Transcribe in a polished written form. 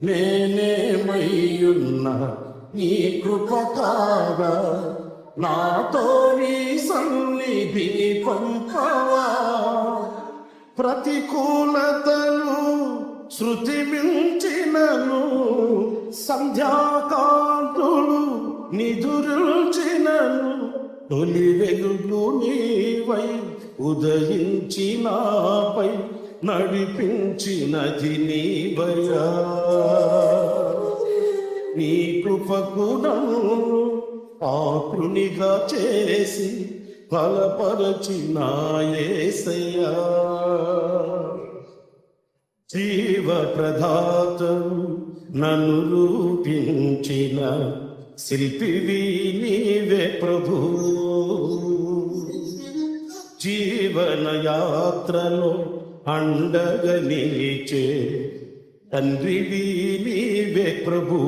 నేనేమయ్యున్నా నీ కృప కాగా, నాతో నీ సన్నిధిని పంపవా. ప్రతికూలతలు శృతి మించినను, సంధ్యాకాంతులు నిదురుచినను, తొలి వెలుగు నీవై ఉదయించి నాపై నడిపించినది నీవయ్యా. నీ కృపకు నన్ను పాత్రునిగా చేసి బలపరచిన యేసయ్యా. జీవ ప్రదాతవు నన్ను రూపించిన శిల్పివి నీవే ప్రభు. జీవన యాత్రలో అండగా నిలిచే తండ్రివి నీవే ప్రభు.